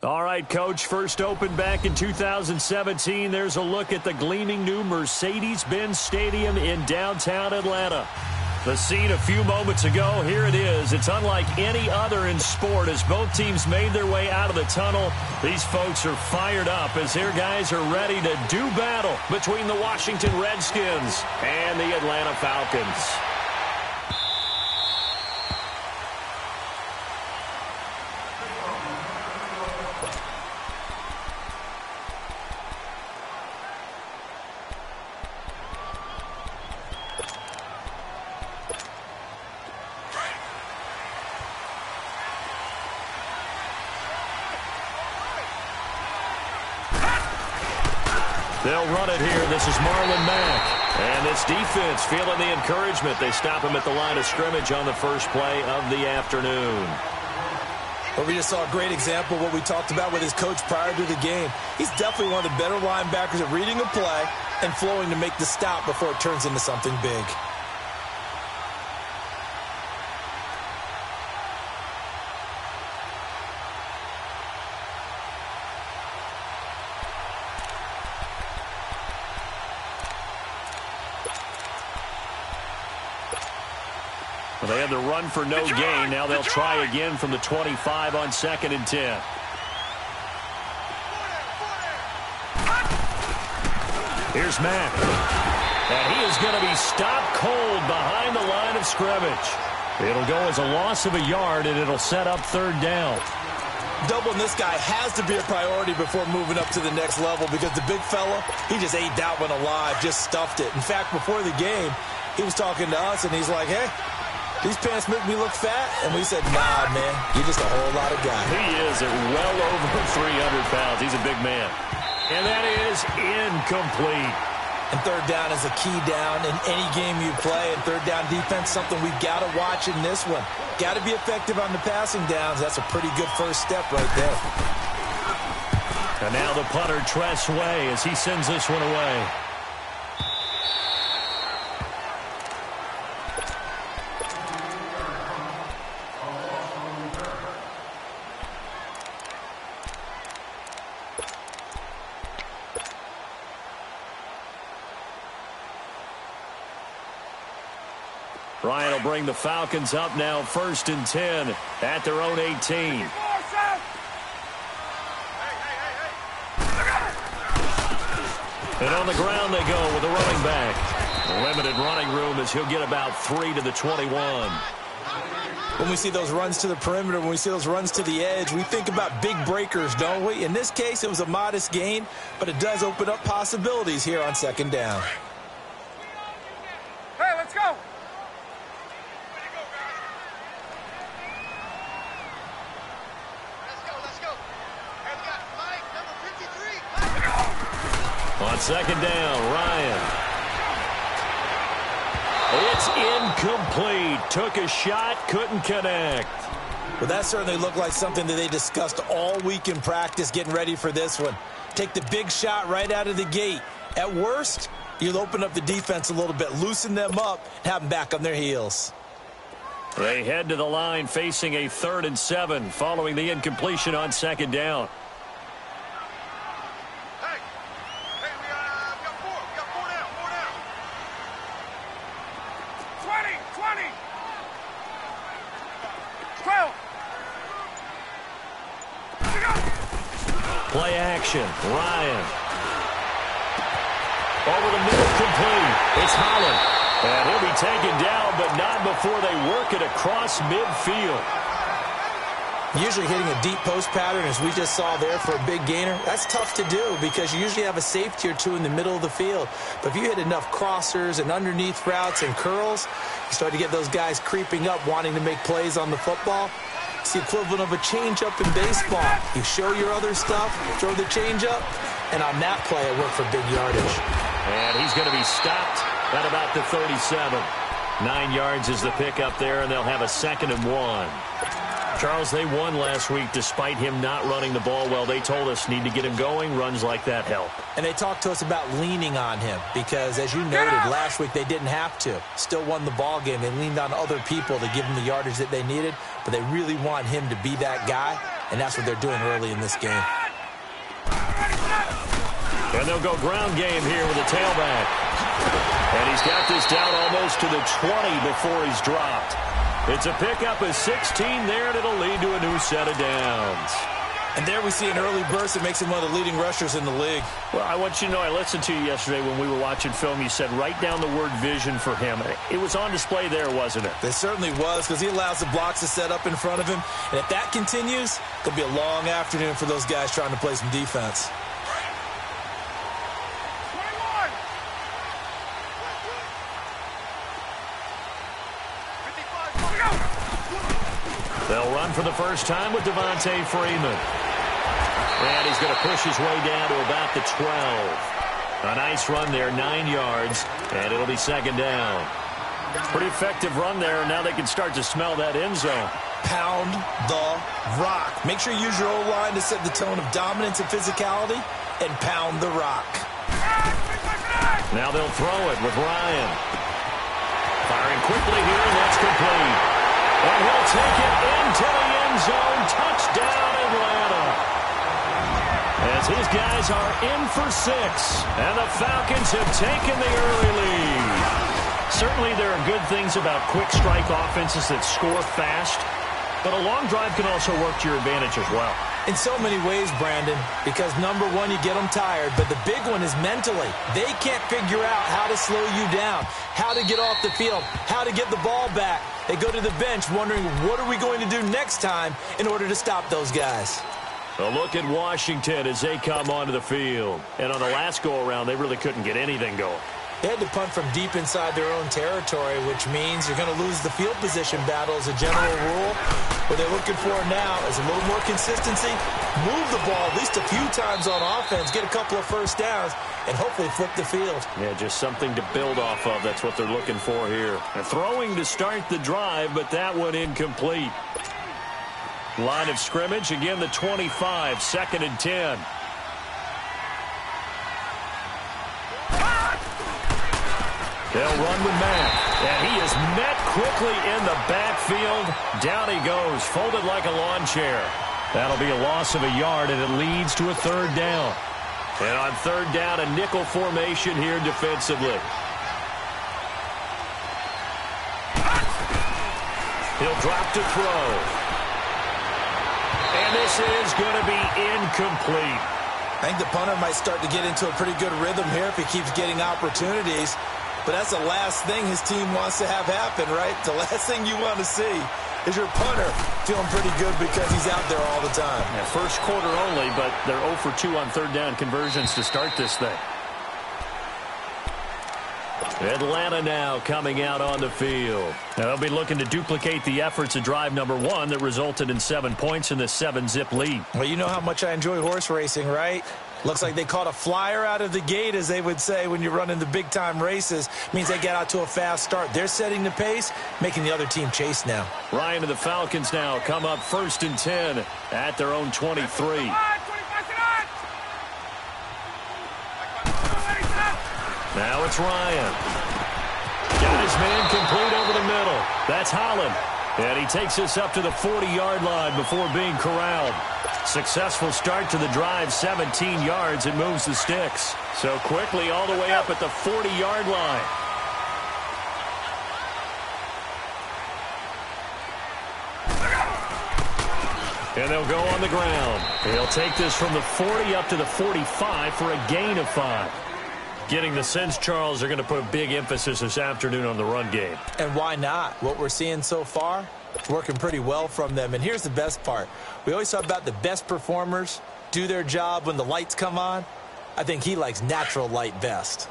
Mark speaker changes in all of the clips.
Speaker 1: All right, Coach, first opened back in 2017. There's a look at the gleaming new Mercedes-Benz Stadium in downtown Atlanta. The scene a few moments ago, here it is. It's unlike any other in sport as both teams made their way out of the tunnel. These folks are fired up as their guys are ready to do battle between the Washington Redskins and the Atlanta Falcons. They'll run it here. This is Marlon Mack. And this defense feeling the encouragement. They stop him at the line of scrimmage on the first play of the afternoon.
Speaker 2: Well, we just saw a great example of what we talked about with his coach prior to the game. He's definitely one of the better linebackers at reading a play and flowing to make the stop before it turns into something big.
Speaker 1: Well, they had the run for no gain. Now they'll try again from the 25 on 2nd and 10. Here's Mack. And he is going to be stopped cold behind the line of scrimmage. It'll go as a loss of a yard, and it'll set up 3rd down.
Speaker 2: Doubling this guy has to be a priority before moving up to the next level because the big fella, he just ate that one alive, just stuffed it. In fact, before the game, he was talking to us, and he's like, hey, these pants make me look fat. And we said, nah, man, you're just a whole lot of guy.
Speaker 1: He is at well over 300 pounds. He's a big man. And that is incomplete.
Speaker 2: And 3rd down is a key down in any game you play. And 3rd down defense, something we've got to watch in this one. Got to be effective on the passing downs. That's a pretty good first step right there.
Speaker 1: And now the punter, Tress Way, as he sends this one away. Ryan will bring the Falcons up now 1st and 10 at their own 18. And on the ground they go with the running back. Limited running room as he'll get about 3 to the 21.
Speaker 2: When we see those runs to the perimeter, when we see those runs to the edge, we think about big breakers, don't we? In this case, it was a modest gain, but it does open up possibilities here on 2nd down.
Speaker 3: Hey, let's go!
Speaker 1: On 2nd down, Ryan. It's incomplete. Took a shot, couldn't connect.
Speaker 2: Well, that certainly looked like something that they discussed all week in practice getting ready for this one. Take the big shot right out of the gate. At worst, you'll open up the defense a little bit, loosen them up, and have them back on their heels.
Speaker 1: They head to the line facing a 3rd and 7 following the incompletion on 2nd down. Play action. Ryan. Over the middle, complete. It's Holland. And he'll be taken down, but not before they work it across midfield.
Speaker 2: Usually hitting a deep post pattern, as we just saw there for a big gainer, that's tough to do because you usually have a safety or two in the middle of the field. But if you hit enough crossers and underneath routes and curls, you start to get those guys creeping up, wanting to make plays on the football. It's the equivalent of a changeup in baseball. You show your other stuff, throw the changeup, and on that play, it worked for big yardage.
Speaker 1: And he's going to be stopped at about the 37. 9 yards is the pickup there, and they'll have a 2nd and 1. Charles, they won last week despite him not running the ball well. They told us need to get him going. Runs like that help.
Speaker 2: And they talked to us about leaning on him because, as you noted, last week they didn't have to. Still won the ball game. They leaned on other people to give them the yardage that they needed, but they really want him to be that guy. and that's what they're doing early in this game.
Speaker 1: And they'll go ground game here with a tailback. And he's got this down almost to the 20 before he's dropped. It's a pickup of 16 there, and it'll lead to a new set of downs.
Speaker 2: And there we see an early burst that makes him one of the leading rushers in the league.
Speaker 1: Well, I want you to know, I listened to you yesterday when we were watching film. You said write down the word vision for him. It was on display there, wasn't it?
Speaker 2: It certainly was, because he allows the blocks to set up in front of him. And if that continues, it'll be a long afternoon for those guys trying to play some defense.
Speaker 1: They'll run for the first time with Devontae Freeman. And he's going to push his way down to about the 12. A nice run there, 9 yards, and it'll be second down. Pretty effective run there, and now they can start to smell that end zone.
Speaker 2: Pound the rock. Make sure you use your O-line to set the tone of dominance and physicality, and pound the rock.
Speaker 1: Now they'll throw it with Ryan. Firing quickly here, and that's complete. And he'll take it into the end zone. Touchdown, Atlanta. As his guys are in for 6. And the Falcons have taken the early lead. Certainly there are good things about quick strike offenses that score fast. But a long drive can also work to your advantage as well.
Speaker 2: In so many ways, Brandon, because number one, you get them tired, but the big one is mentally. They can't figure out how to slow you down, how to get off the field, how to get the ball back. They go to the bench wondering, what are we going to do next time in order to stop those guys?
Speaker 1: A look at Washington as they come onto the field. And on the last go-around, they really couldn't get anything going.
Speaker 2: They had to punt from deep inside their own territory, which means you're going to lose the field position battle as a general rule. What they're looking for now is a little more consistency, move the ball at least a few times on offense, get a couple of first downs, and hopefully flip the field.
Speaker 1: Yeah, just something to build off of. That's what they're looking for here. And throwing to start the drive, but that one incomplete. Line of scrimmage, again the 25, 2nd and 10. They'll run with Matt, and he is met quickly in the backfield. Down he goes, folded like a lawn chair. That'll be a loss of a yard, and it leads to a 3rd down. And on 3rd down, a nickel formation here defensively. He'll drop to throw. And this is going to be incomplete.
Speaker 2: I think the punter might start to get into a pretty good rhythm here if he keeps getting opportunities. But that's the last thing his team wants to have happen, right? The last thing you want to see is your punter feeling pretty good because he's out there all the time.
Speaker 1: Yeah, first quarter only, but they're 0 for 2 on 3rd down conversions to start this thing. Atlanta now coming out on the field. Now they'll be looking to duplicate the efforts of drive number 1 that resulted in 7 points in this 7-zip lead.
Speaker 2: Well, you know how much I enjoy horse racing, right? Looks like they caught a flyer out of the gate, as they would say when you're running the big-time races. Means they get out to a fast start. They're setting the pace, making the other team chase now.
Speaker 1: Ryan and the Falcons now come up 1st and 10 at their own 23. Now it's Ryan. Got his man complete over the middle. That's Holland. And he takes us up to the 40-yard line before being corralled. Successful start to the drive, 17 yards. It moves the sticks. So quickly all the way up at the 40-yard line. And they'll go on the ground. He'll take this from the 40 up to the 45 for a gain of 5. Getting the sense, Charles, they're going to put a big emphasis this afternoon on the run game.
Speaker 2: And why not? What we're seeing so far, working pretty well from them. And here's the best part. We always talk about the best performers do their job when the lights come on. I think he likes natural light best.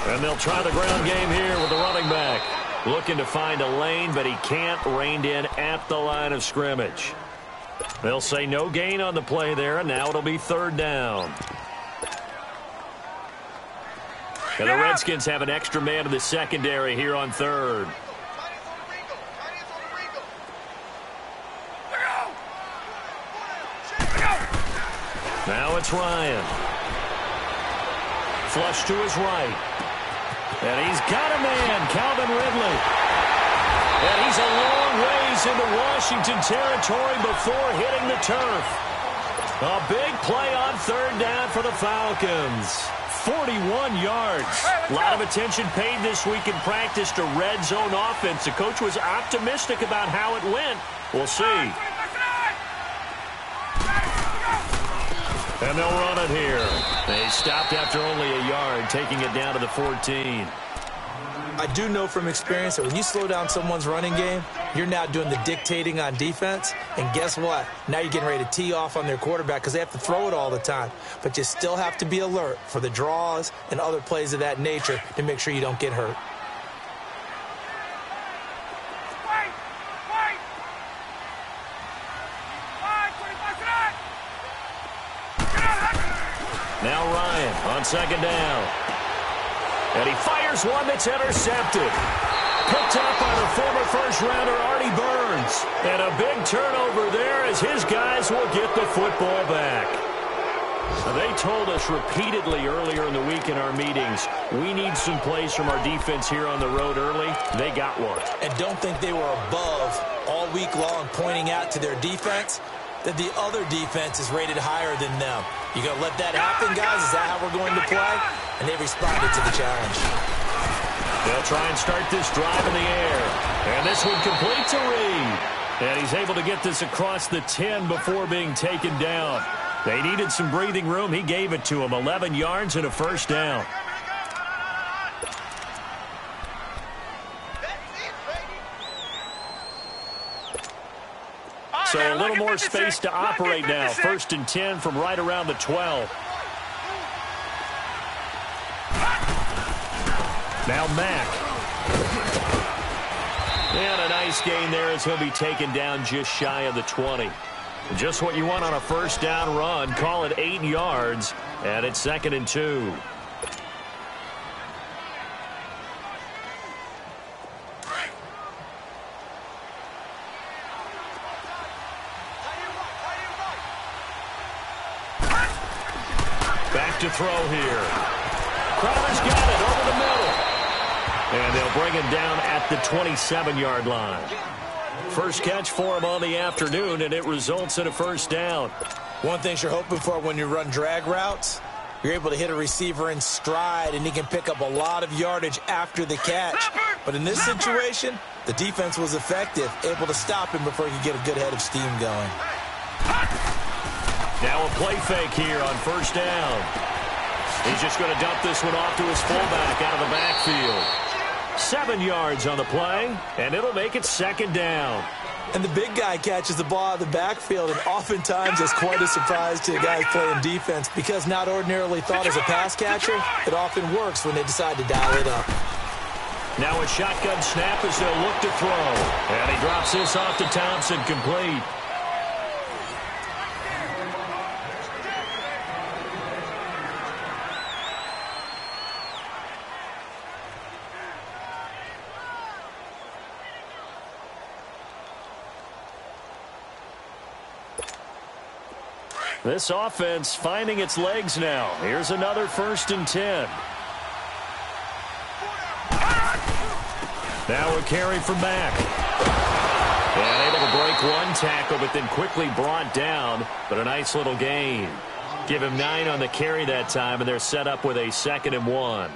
Speaker 1: And they'll try the ground game here with the running back. Looking to find a lane, but he can't. Reined in at the line of scrimmage. They'll say no gain on the play there, and now it'll be 3rd down. And the Redskins have an extra man in the secondary here on 3rd. Now it's Ryan. Flush to his right. And he's got a man, Calvin Ridley. And he's a long ways into Washington territory before hitting the turf. A big play on third down for the Falcons. 41 yards. A lot of attention paid this week in practice to red zone offense. The coach was optimistic about how it went. We'll see. And they'll run it here. They stopped after only a yard, taking it down to the 14.
Speaker 2: I do know from experience that when you slow down someone's running game, you're now doing the dictating on defense. And guess what? Now you're getting ready to tee off on their quarterback because they have to throw it all the time. But you still have to be alert for the draws and other plays of that nature to make sure you don't get hurt.
Speaker 1: Now Ryan on second down. And he fires one that's intercepted. Picked up by the former first-rounder Artie Burns. And a big turnover there as his guys will get the football back. Now, they told us repeatedly earlier in the week in our meetings, we need some plays from our defense here on the road early. They got one.
Speaker 2: And don't think they were above all week long pointing out to their defense that the other defense is rated higher than them. You going to let that happen, guys? Is that how we're going to play? And they responded to the challenge.
Speaker 1: They'll try and start this drive in the air. And this one complete to Reed. And he's able to get this across the 10 before being taken down. They needed some breathing room. He gave it to him. 11 yards and a first down. So a little more space to operate now. 1st and 10 from right around the 12. Now Mack. And a nice gain there as he'll be taken down just shy of the 20. Just what you want on a first down run. Call it 8 yards. And it's 2nd and 2. Back to throw here. Crowder's got it over the middle. And they'll bring him down at the 27-yard line. First catch for him on the afternoon, and it results in a first down.
Speaker 2: One thing you're hoping for when you run drag routes, you're able to hit a receiver in stride, and he can pick up a lot of yardage after the catch. But in this situation, the defense was effective, able to stop him before he could get a good head of steam going.
Speaker 1: Now a play fake here on first down. He's just going to dump this one off to his fullback out of the backfield. 7 yards on the play, and it'll make it 2nd down.
Speaker 2: And the big guy catches the ball out of the backfield, and oftentimes it's quite a surprise to the guys playing defense because not ordinarily thought as a pass catcher, it often works when they decide to dial it up.
Speaker 1: Now a shotgun snap as they'll look to throw. And he drops this off to Thompson, complete. This offense finding its legs now. Here's another 1st and 10. Now a carry from Mack. And able to break one tackle, but then quickly brought down. But a nice little gain. Give him 9 on the carry that time, and they're set up with a 2nd and 1.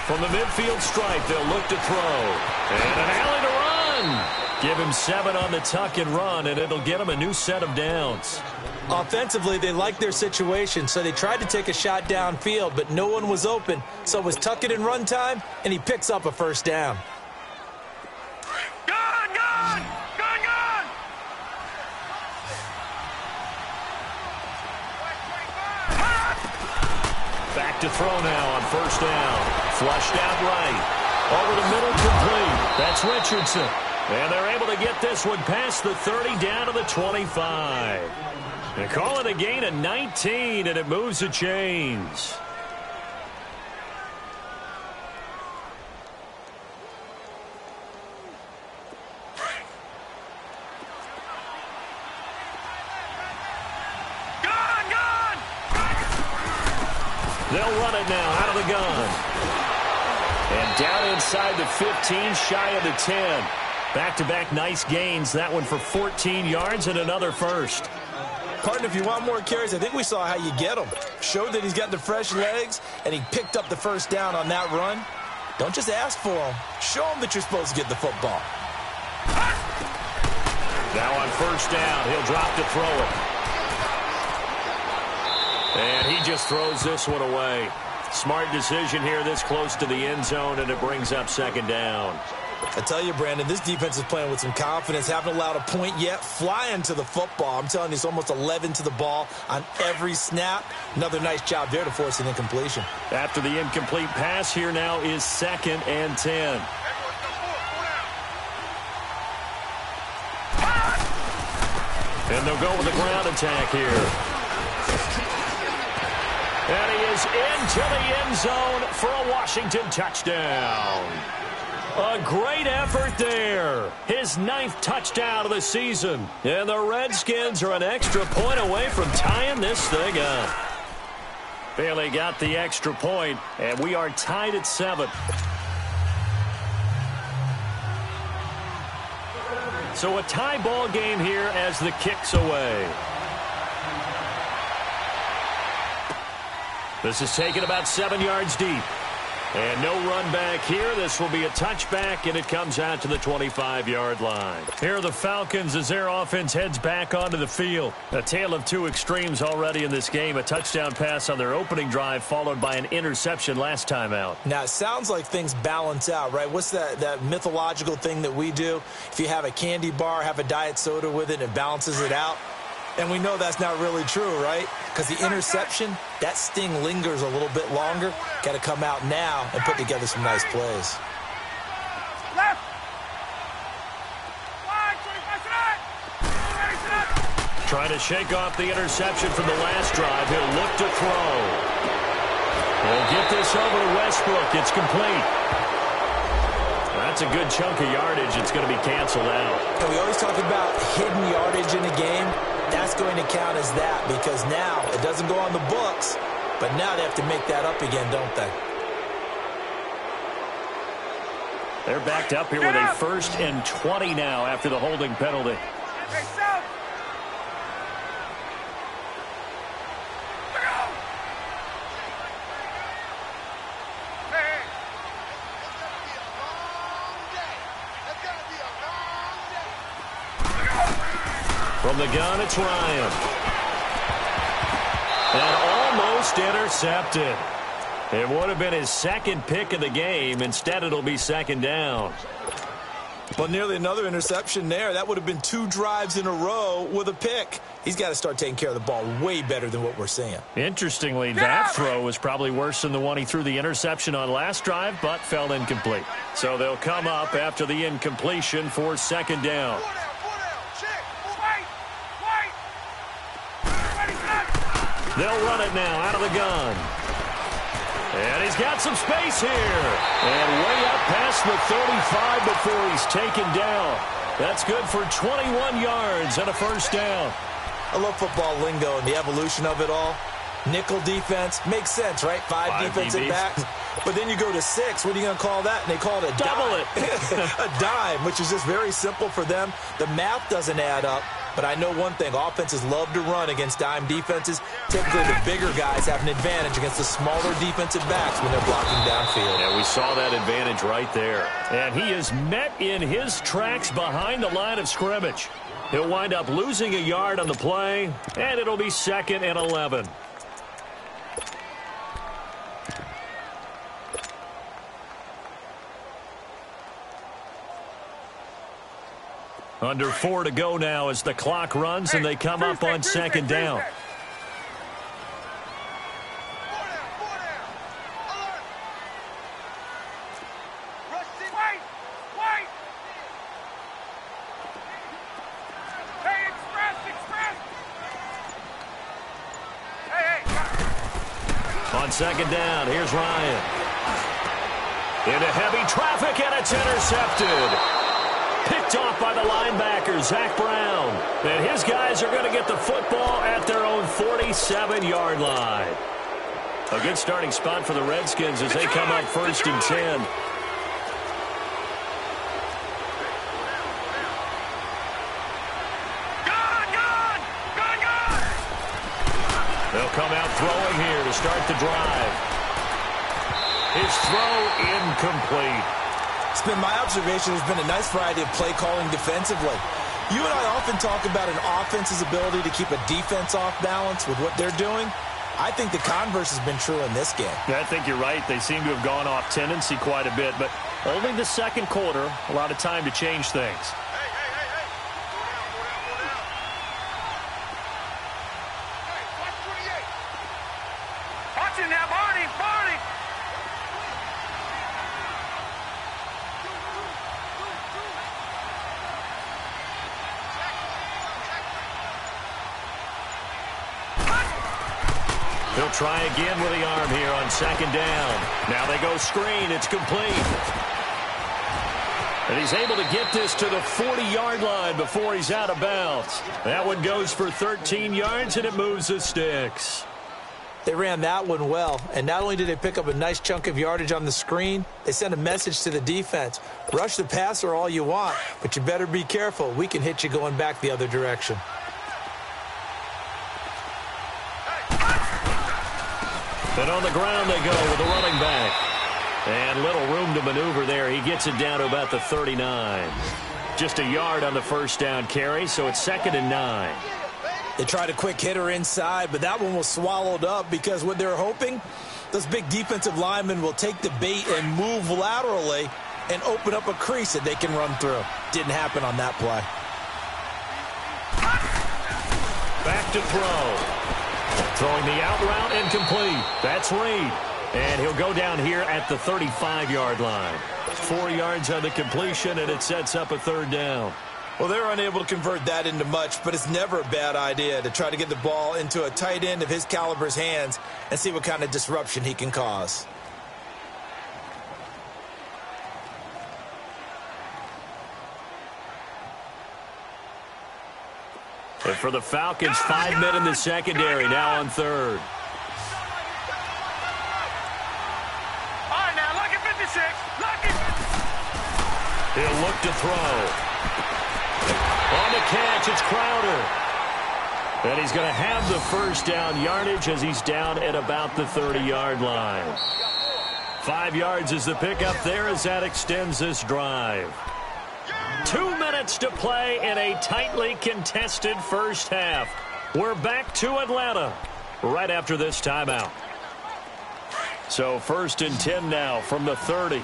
Speaker 1: From the midfield stripe, they'll look to throw. And an alley to run. Give him 7 on the tuck and run, and it'll get him a new set of downs.
Speaker 2: Offensively, they liked their situation, so they tried to take a shot downfield, but no one was open. So it was tuck it and run time, and he picks up a first down. Back to throw now on first down. Flushed out right. Over the middle, complete. That's Richardson. And they're able to get this one past the 30 down to the 25.
Speaker 1: They call it a gain of 19, and it moves the chains. They'll run it now out of the gun. And down inside the 15, shy of the 10. Back-to-back nice gains. That one for 14 yards and another first.
Speaker 2: Partner, if you want more carries, I think we saw how you get them. Showed that he's got the fresh legs, and he picked up the first down on that run. Don't just ask for them. Show him that you're supposed to get the football.
Speaker 1: Now on first down, he'll drop to throw it. And he just throws this one away. Smart decision here this close to the end zone, and it brings up second down.
Speaker 2: I tell you, Brandon, this defense is playing with some confidence. Haven't allowed a point yet. Flying to the football. I'm telling you, it's almost 11 to the ball on every snap. Another nice job there to force an incompletion.
Speaker 1: After the incomplete pass, here now is 2nd and 10. And they'll go with the ground attack here. And he is into the end zone for a Washington touchdown. A great effort there. His 9th touchdown of the season. And the Redskins are an extra point away from tying this thing up. Bailey got the extra point, and we are tied at 7. So a tie ball game here as the kick's away. This is taken about 7 yards deep. And no run back here. This will be a touchback, and it comes out to the 25-yard line. Here are the Falcons as their offense heads back onto the field. A tale of two extremes already in this game. A touchdown pass on their opening drive, followed by an interception last time out.
Speaker 2: Now, it sounds like things balance out, right? What's that mythological thing that we do? If you have a candy bar, have a diet soda with it, and it balances it out. And we know that's not really true, right? Because the interception, that sting lingers a little bit longer. Got to come out now and put together some nice plays.
Speaker 1: Trying to shake off the interception from the last drive. He'll look to throw. He'll get this over to Westbrook. It's complete. That's a good chunk of yardage. It's going to be canceled out.
Speaker 2: And we always talk about hidden yardage in a game. That's going to count as that because now it doesn't go on the books, but now they have to make that up again, don't they?
Speaker 1: They're backed up here with a 1st and 20 now after the holding penalty. From the gun, it's Ryan. And almost intercepted. It would have been his 2nd pick of the game. Instead, it'll be 2nd down.
Speaker 2: Well, nearly another interception there. That would have been 2 drives in a row with a pick. He's got to start taking care of the ball way better than what we're seeing.
Speaker 1: Interestingly, that throw was probably worse than the one he threw the interception on last drive, but fell incomplete. So they'll come up after the incompletion for 2nd down. They'll run it now out of the gun. And he's got some space here. And way up past the 35 before he's taken down. That's good for 21 yards and a 1st down.
Speaker 2: I love football lingo and the evolution of it all. Nickel defense makes sense, right? 5 defensive
Speaker 1: DBs.
Speaker 2: backs. But then you go to 6. What are you going to call that? And they call it a
Speaker 1: Double
Speaker 2: dime. A dime, which is just very simple for them. The math doesn't add up. But I know one thing, offenses love to run against dime defenses. Typically, the bigger guys have an advantage against the smaller defensive backs when they're blocking downfield.
Speaker 1: Yeah, we saw that advantage right there. And he is met in his tracks behind the line of scrimmage. He'll wind up losing a yard on the play, and it'll be 2nd and 11. Under 4 to go now as the clock runs and they come up on 2nd down. On second down, here's Ryan. Into heavy traffic, and it's intercepted. Picked off by the linebacker, Zach Brown. And his guys are going to get the football at their own 47-yard line. A good starting spot for the Redskins as they come up 1st and 10. They'll come out throwing here to start the drive. His throw incomplete.
Speaker 2: It's been my observation there's been a nice variety of play calling defensively. You and I often talk about an offense's ability to keep a defense off balance with what they're doing. I think the converse has been true in this game.
Speaker 1: Yeah, I think you're right. They seem to have gone off tendency quite a bit, but only the second quarter, a lot of time to change things. He'll try again with the arm here on second down. Now they go screen. It's complete. And he's able to get this to the 40-yard line before he's out of bounds. That one goes for 13 yards, and it moves the sticks.
Speaker 2: They ran that one well, and not only did they pick up a nice chunk of yardage on the screen, they sent a message to the defense. Rush the passer all you want, but you better be careful. We can hit you going back the other direction.
Speaker 1: And on the ground they go with the running back. And little room to maneuver there. He gets it down to about the 39. Just a yard on the first down carry, so it's 2nd and 9.
Speaker 2: They tried a quick hitter inside, but that one was swallowed up because what they're hoping, those big defensive linemen will take the bait and move laterally and open up a crease that they can run through. Didn't happen on that play.
Speaker 1: Back to throw. Throwing the out route incomplete. That's Reed. And he'll go down here at the 35-yard line. 4 yards on the completion, and it sets up a 3rd down.
Speaker 2: Well, they're unable to convert that into much, but it's never a bad idea to try to get the ball into a tight end of his caliber's hands and see what kind of disruption he can cause.
Speaker 1: And for the Falcons, 5 men in the secondary, now on 3rd.
Speaker 3: All right, now, look at 56. Look at...
Speaker 1: He'll look to throw. On the catch, it's Crowder. And he's going to have the first down yardage as he's down at about the 30-yard line. 5 yards is the pickup there as that extends this drive. 2 minutes to play in a tightly contested first half. We're back to Atlanta right after this timeout. So 1st and 10 now from the 30.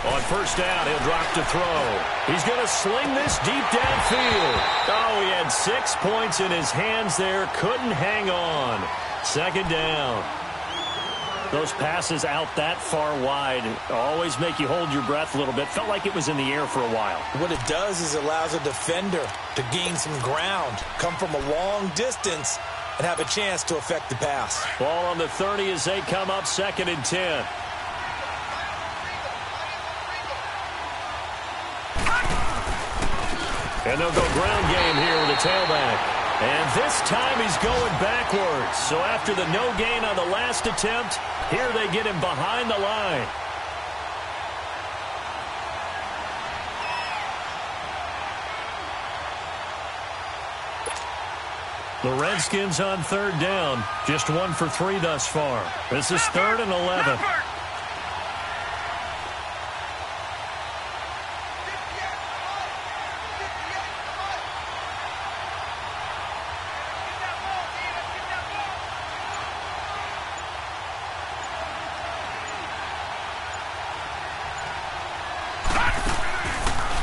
Speaker 1: On first down, he'll drop to throw. He's going to sling this deep downfield. Oh, he had 6 points in his hands there. Couldn't hang on. 2nd down. Those passes out that far wide always make you hold your breath a little bit. Felt like it was in the air for a while.
Speaker 2: What it does is it allows a defender to gain some ground, come from a long distance, and have a chance to affect the pass.
Speaker 1: Ball on the 30 as they come up 2nd and 10. And they'll go ground game here with the tailback. And this time he's going backwards. So after the no gain on the last attempt, here they get him behind the line. The Redskins on 3rd down. Just 1 for 3 thus far. This is 3rd and 11.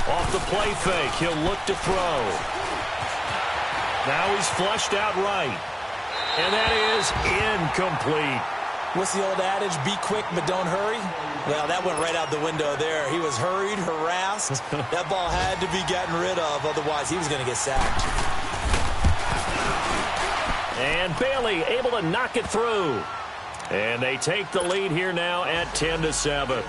Speaker 1: Off the play fake, he'll look to throw. Now he's flushed out right. And that is incomplete.
Speaker 2: What's the old adage, be quick but don't hurry? Well, that went right out the window there. He was hurried, harassed. That ball had to be gotten rid of, otherwise he was going to get sacked.
Speaker 1: And Bailey able to knock it through. And they take the lead here now at 10-7.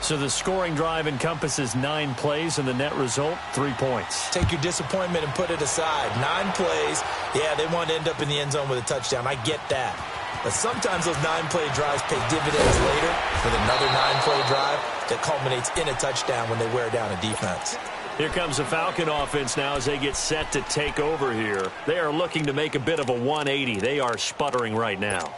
Speaker 1: So the scoring drive encompasses 9 plays, and the net result, 3 points.
Speaker 2: Take your disappointment and put it aside. 9 plays. Yeah, they want to end up in the end zone with a touchdown. I get that. But sometimes those 9-play drives pay dividends later with another 9-play drive that culminates in a touchdown when they wear down a defense.
Speaker 1: Here comes the Falcon offense now as they get set to take over here. They are looking to make a bit of a 180. They are sputtering right now.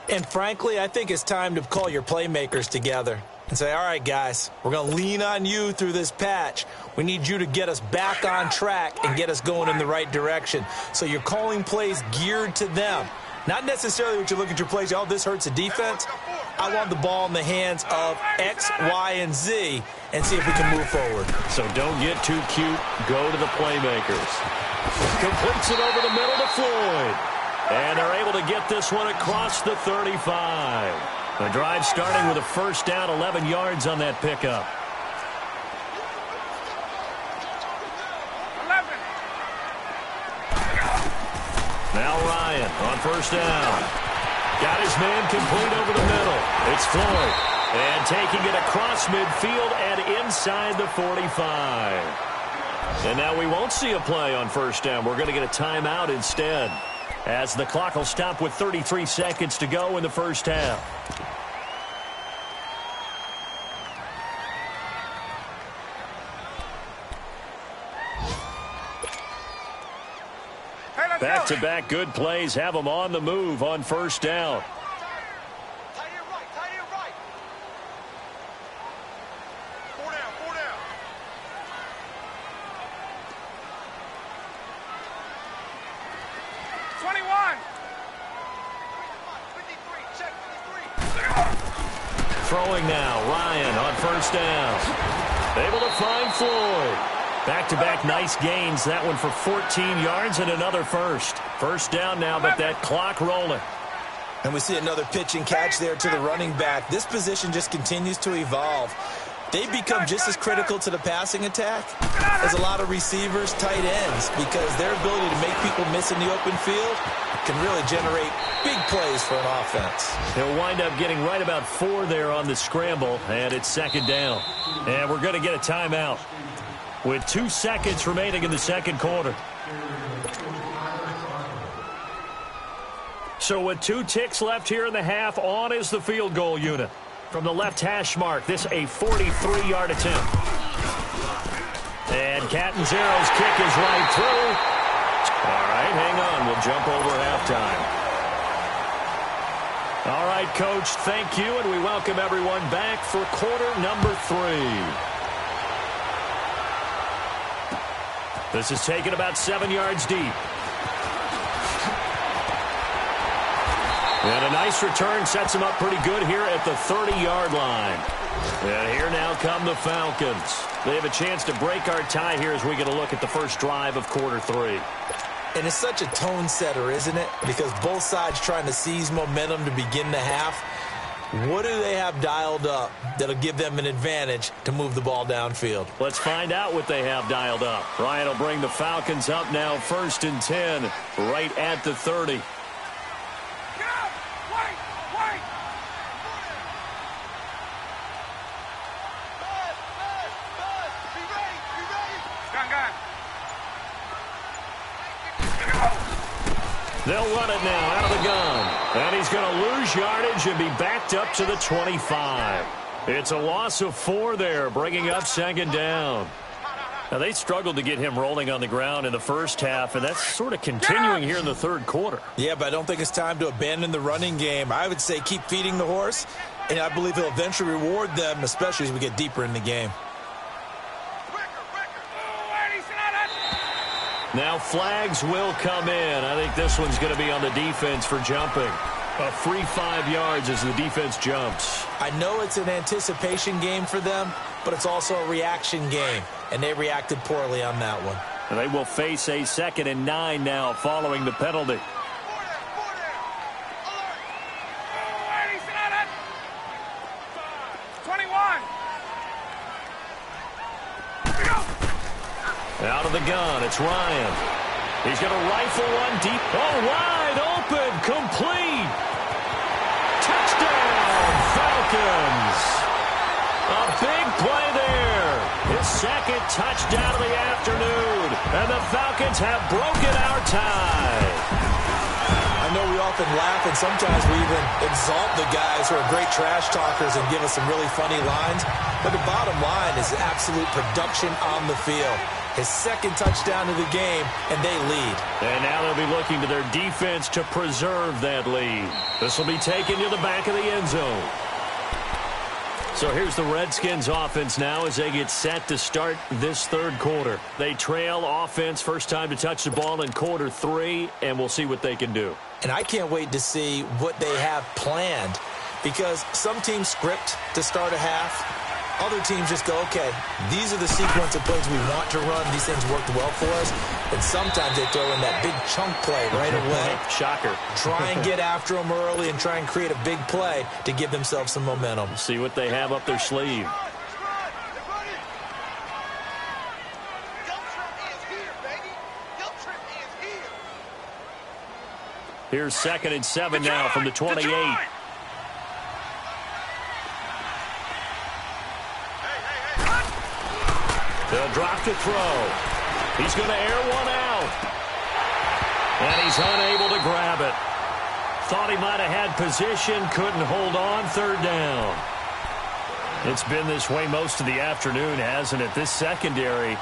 Speaker 2: And frankly, I think it's time to call your playmakers together and say, all right, guys, we're going to lean on you through this patch. We need you to get us back on track and get us going in the right direction. So you're calling plays geared to them. Not necessarily what you look at your plays, oh, this hurts the defense. I want the ball in the hands of X, Y, and Z and see if we can move forward.
Speaker 1: So don't get too cute. Go to the playmakers. Completes it over the middle to Floyd. And they're able to get this one across the 35. The drive starting with a first down, 11 yards on that pickup.
Speaker 3: 11.
Speaker 1: Now Ryan on first down. Got his man complete over the middle. It's Floyd. And taking it across midfield and inside the 45. And now we won't see a play on first down. We're going to get a timeout instead, as the clock will stop with 33 seconds to go in the first half. Back-to-back good plays have them on the move on first down.
Speaker 3: Tight end right. 4 down. 21. 53, check 53.
Speaker 1: Throwing now, Ryan on first down. Able to find Floyd. Back-to-back nice gains. That one for 14 yards and another first. First down now, but that clock rolling.
Speaker 2: And we see another pitch and catch there to the running back. This position just continues to evolve. They become just as critical to the passing attack as a lot of receivers, tight ends, because their ability to make people miss in the open field can really generate big plays for an offense.
Speaker 1: He'll wind up getting right about 4 there on the scramble, and it's second down. And we're going to get a timeout with 2 seconds remaining in the second quarter. So with 2 ticks left here in the half, on is the field goal unit. From the left hash mark, this a 43-yard attempt. And Catanzero's kick is right through. All right, hang on. We'll jump over halftime. All right, Coach, thank you, and we welcome everyone back for quarter number 3. This is taken about 7 yards deep. And a nice return sets them up pretty good here at the 30-yard line. And here now come the Falcons. They have a chance to break our tie here as we get a look at the first drive of quarter 3.
Speaker 2: And it's such a tone setter, isn't it? Because both sides trying to seize momentum to begin the half. What do they have dialed up that'll give them an advantage to move the ball downfield?
Speaker 1: Let's find out what they have dialed up. Ryan will bring the Falcons up now 1st and 10, right at the 30. They'll run it now out of the gun. And he's going to lose yardage and be backed up to the 25. It's a loss of 4 there, bringing up second down. Now, they struggled to get him rolling on the ground in the first half, and that's sort of continuing here in the third quarter.
Speaker 2: Yeah, but I don't think it's time to abandon the running game. I would say keep feeding the horse, and I believe he'll eventually reward them, especially as we get deeper in the game.
Speaker 1: Now flags will come in. I think this one's going to be on the defense for jumping. A free 5 yards as the defense jumps.
Speaker 2: I know it's an anticipation game for them, but it's also a reaction game, and they reacted poorly on that one.
Speaker 1: And they will face a 2nd and 9 now following the penalty. Out of the gun, it's Ryan. He's going to rifle one deep. Oh, wide. Wide open, complete. Touchdown, Falcons. A big play there. His second touchdown of the afternoon. And the Falcons have broken our tie.
Speaker 2: I know we often laugh, and sometimes we even exalt the guys who are great trash talkers and give us some really funny lines. But the bottom line is absolute production on the field. His second touchdown of the game, and they lead. And
Speaker 1: now they'll be looking to their defense to preserve that lead. This will be taken to the back of the end zone. So here's the Redskins offense now as they get set to start this third quarter. They trail offense, first time to touch the ball in quarter 3, and we'll see what they can do.
Speaker 2: And I can't wait to see what they have planned, because some teams script to start a half. Other teams just go, okay, these are the sequence of plays we want to run. These things worked well for us. And sometimes they throw in that big chunk play right away.
Speaker 1: Shocker.
Speaker 2: Try and get after them early and try and create a big play to give themselves some momentum.
Speaker 1: See what they have up their sleeve. Here's 2nd and 7 now from the 28. They'll drop to throw. He's going to air one out. And he's unable to grab it. Thought he might have had position, couldn't hold on, 3rd down. It's been this way most of the afternoon, hasn't it? This secondary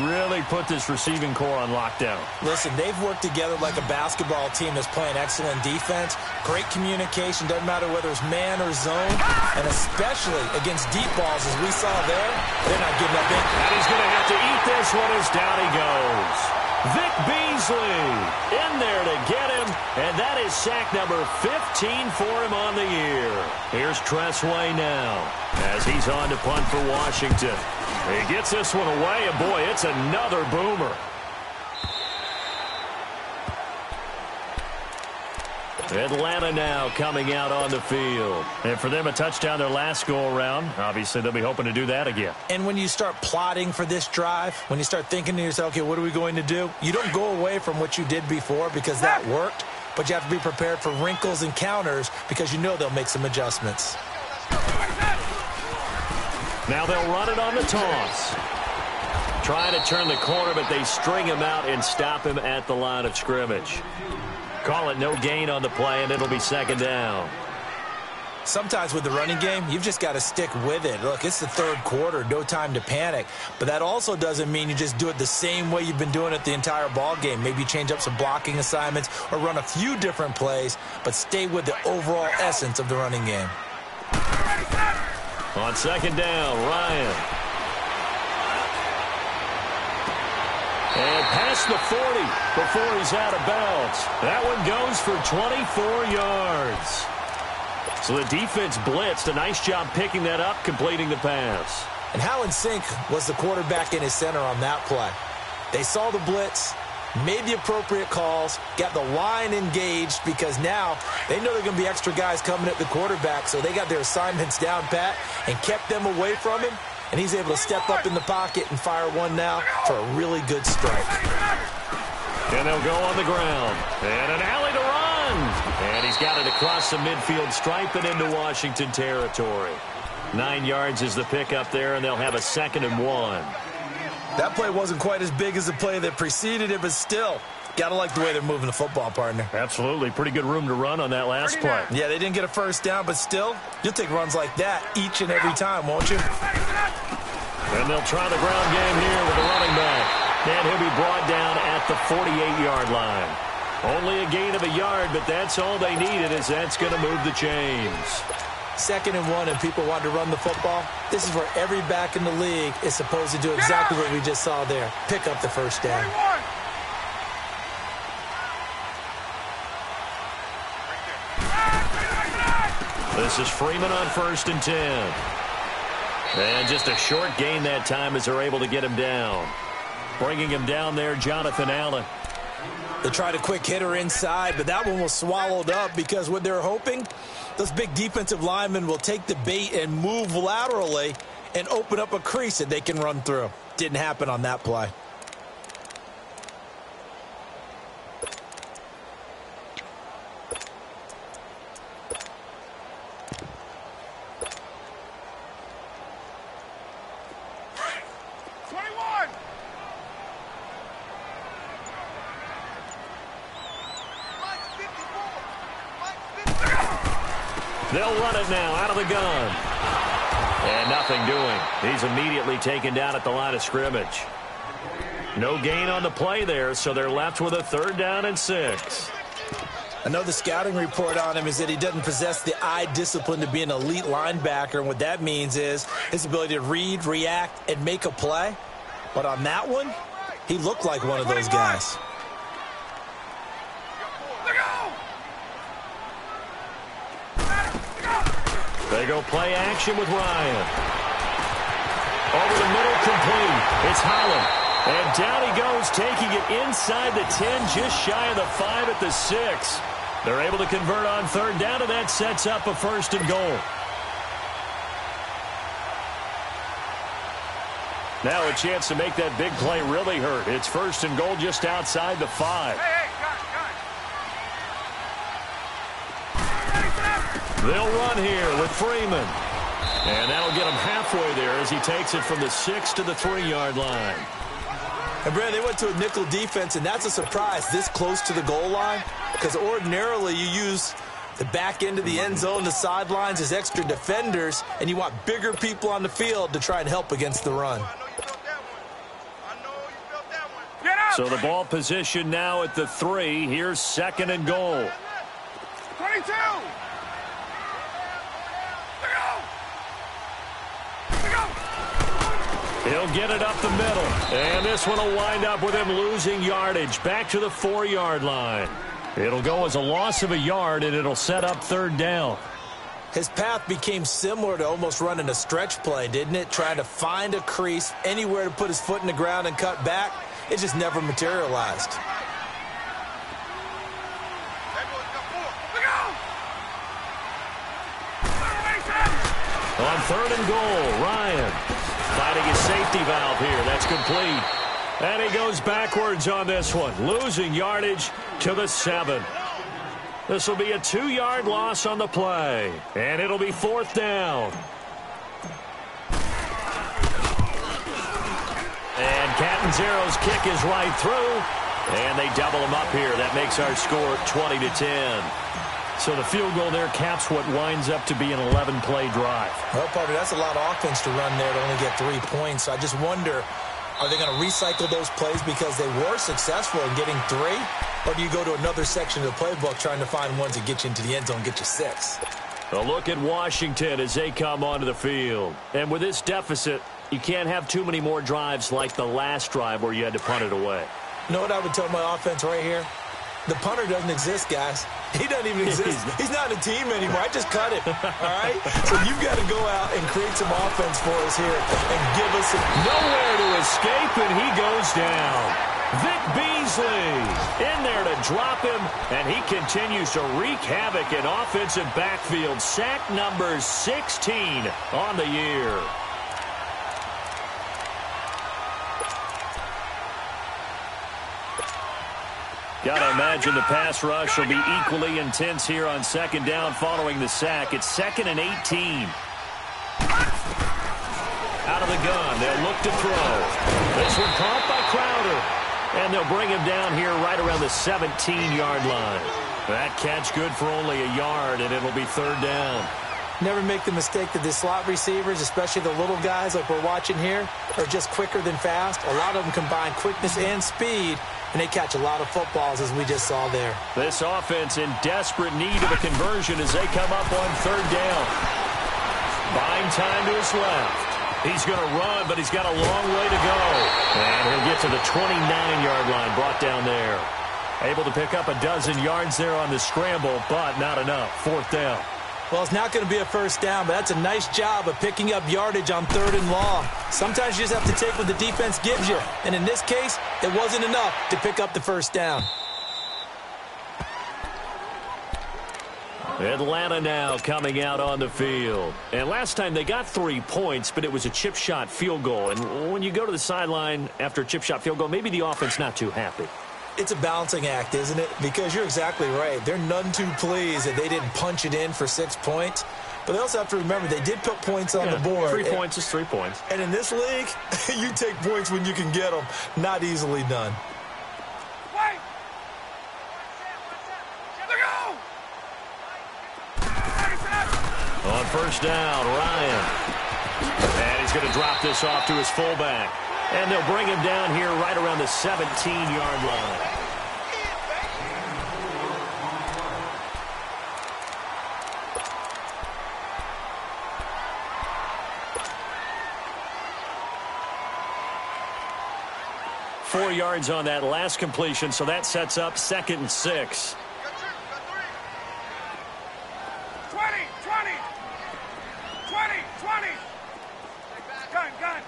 Speaker 1: really put this receiving core on lockdown.
Speaker 2: Listen, they've worked together like a basketball team that's playing excellent defense. Great communication, doesn't matter whether it's man or zone. And especially against deep balls, as we saw there, they're not giving up big.
Speaker 1: And he's going to have to eat this one as down he goes. Vic Beasley in there to get him, and that is sack number 15 for him on the year. Here's Tressway now as he's on to punt for Washington. He gets this one away, and boy, it's another boomer. Atlanta now coming out on the field. And for them, a touchdown their last go-around. Obviously, they'll be hoping to do that again.
Speaker 2: And when you start plotting for this drive, when you start thinking to yourself, okay, what are we going to do? You don't go away from what you did before because that worked, but you have to be prepared for wrinkles and counters because you know they'll make some adjustments.
Speaker 1: Now they'll run it on the toss. Trying to turn the corner, but they string him out and stop him at the line of scrimmage. Call it no gain on the play, and it'll be 2nd down.
Speaker 2: Sometimes with the running game, you've just got to stick with it. Look, it's the 3rd quarter, no time to panic. But that also doesn't mean you just do it the same way you've been doing it the entire ball game. Maybe you change up some blocking assignments or run a few different plays, but stay with the overall essence of the running game.
Speaker 1: On 2nd down, Ryan. And past the 40 before he's out of bounds. That one goes for 24 yards. So the defense blitzed. A nice job picking that up, completing the pass.
Speaker 2: And how in sync was the quarterback in his center on that play? They saw the blitz, made the appropriate calls, got the line engaged because now they know there are going to be extra guys coming at the quarterback, so they got their assignments down pat and kept them away from him. And he's able to step up in the pocket and fire one now for a really good strike.
Speaker 1: And they'll go on the ground. And an alley to run. And he's got it across the midfield stripe and into Washington territory. 9 yards is the pickup there, and they'll have a 2nd and 1.
Speaker 2: That play wasn't quite as big as the play that preceded it, but still, gotta like the way they're moving the football, partner.
Speaker 1: Absolutely. Pretty good room to run on that last play.
Speaker 2: Yeah, they didn't get a first down, but still, you'll take runs like that each and every time, won't you?
Speaker 1: And they'll try the ground game here with the running back. And he'll be brought down at the 48-yard line. Only a gain of a yard, but that's all they needed, as that's going to move the chains.
Speaker 2: 2nd and 1, and people want to run the football. This is where every back in the league is supposed to do exactly what we just saw there. Pick up the first down.
Speaker 1: This is Freeman on 1st and 10. And just a short gain that time as they're able to get him down. Bringing him down there, Jonathan Allen.
Speaker 2: They tried a quick hitter inside, but that one was swallowed up because what they're hoping, those big defensive linemen will take the bait and move laterally and open up a crease that they can run through. Didn't happen on that play.
Speaker 1: They'll run it now out of the gun. And nothing doing. He's immediately taken down at the line of scrimmage. No gain on the play there, so they're left with a 3rd down and 6.
Speaker 2: I know the scouting report on him is that he doesn't possess the eye discipline to be an elite linebacker, and what that means is his ability to read, react, and make a play. But on that one, he looked like one of those guys.
Speaker 1: They go play action with Ryan. Over the middle, complete. It's Holland. And down he goes, taking it inside the 10, just shy of the 5 at the 6. They're able to convert on 3rd down, and that sets up a 1st and goal. Now a chance to make that big play really hurt. It's 1st and goal just outside the 5. They'll run here with Freeman. And that'll get him halfway there as he takes it from the 6 to the 3-yard line.
Speaker 2: And, Brad, they went to a nickel defense, and that's a surprise this close to the goal line, because ordinarily you use the back end of the end zone, the sidelines as extra defenders, and you want bigger people on the field to try and help against the run.
Speaker 1: So the ball position now at the 3. Here's 2nd and goal.
Speaker 3: 22.
Speaker 1: He'll get it up the middle. And this one will wind up with him losing yardage. Back to the 4-yard line. It'll go as a loss of a yard, and it'll set up 3rd down.
Speaker 2: His path became similar to almost running a stretch play, didn't it? Trying to find a crease, anywhere to put his foot in the ground and cut back. It just never materialized.
Speaker 1: On 3rd and goal, Ryan finding his safety valve here. That's complete. And he goes backwards on this one, losing yardage to the 7. This will be a 2-yard loss on the play, and it'll be 4th down. And Catanzaro's kick is right through, and they double him up here. That makes our score 20-10. So the field goal there caps what winds up to be an 11-play drive.
Speaker 2: Well, partner, that's a lot of offense to run there to only get 3 points. So I just wonder, are they going to recycle those plays because they were successful in getting 3? Or do you go to another section of the playbook trying to find ones that get you into the end zone and get you 6?
Speaker 1: A look at Washington as they come onto the field. And with this deficit, you can't have too many more drives like the last drive where you had to punt it away.
Speaker 2: You know what I would tell my offense right here? The punter doesn't exist, guys. He doesn't even exist. He's not a team anymore. I just cut it. All right? So you've got to go out and create some offense for us here and give us
Speaker 1: nowhere to escape, and he goes down. Vic Beasley in there to drop him, and he continues to wreak havoc in offensive backfield. Sack number 16 on the year. Gotta imagine the pass rush will be equally intense here on 2nd down following the sack. It's 2nd and 18. Out of the gun, they'll look to throw. This one caught by Crowder. And they'll bring him down here right around the 17-yard line. That catch good for only a yard, and it'll be 3rd down.
Speaker 2: Never make the mistake that the slot receivers, especially the little guys like we're watching here, are just quicker than fast. A lot of them combine quickness and speed, and they catch a lot of footballs, as we just saw there.
Speaker 1: This offense in desperate need of a conversion as they come up on 3rd down. Buying time to his left. He's going to run, but he's got a long way to go. And he'll get to the 29-yard line, brought down there. Able to pick up a dozen yards there on the scramble, but not enough. 4th down.
Speaker 2: Well, it's not going to be a 1st down, but that's a nice job of picking up yardage on 3rd and long. Sometimes you just have to take what the defense gives you. And in this case, it wasn't enough to pick up the 1st down.
Speaker 1: Atlanta now coming out on the field. And last time they got 3 points, but it was a chip shot field goal. And when you go to the sideline after a chip shot field goal, maybe the offense not too happy.
Speaker 2: It's a balancing act, isn't it? Because you're exactly right. They're none too pleased that they didn't punch it in for 6 points. But they also have to remember they did put points on the board.
Speaker 1: 3 points is 3 points.
Speaker 2: And in this league, you take points when you can get them. Not easily done.
Speaker 3: Wait! Let go!
Speaker 1: first down. Ryan. And he's going to drop this off to his fullback. And they'll bring him down here right around the 17-yard line. Four yards on that last completion, so that sets up 2nd and 6.
Speaker 3: 20. Gun.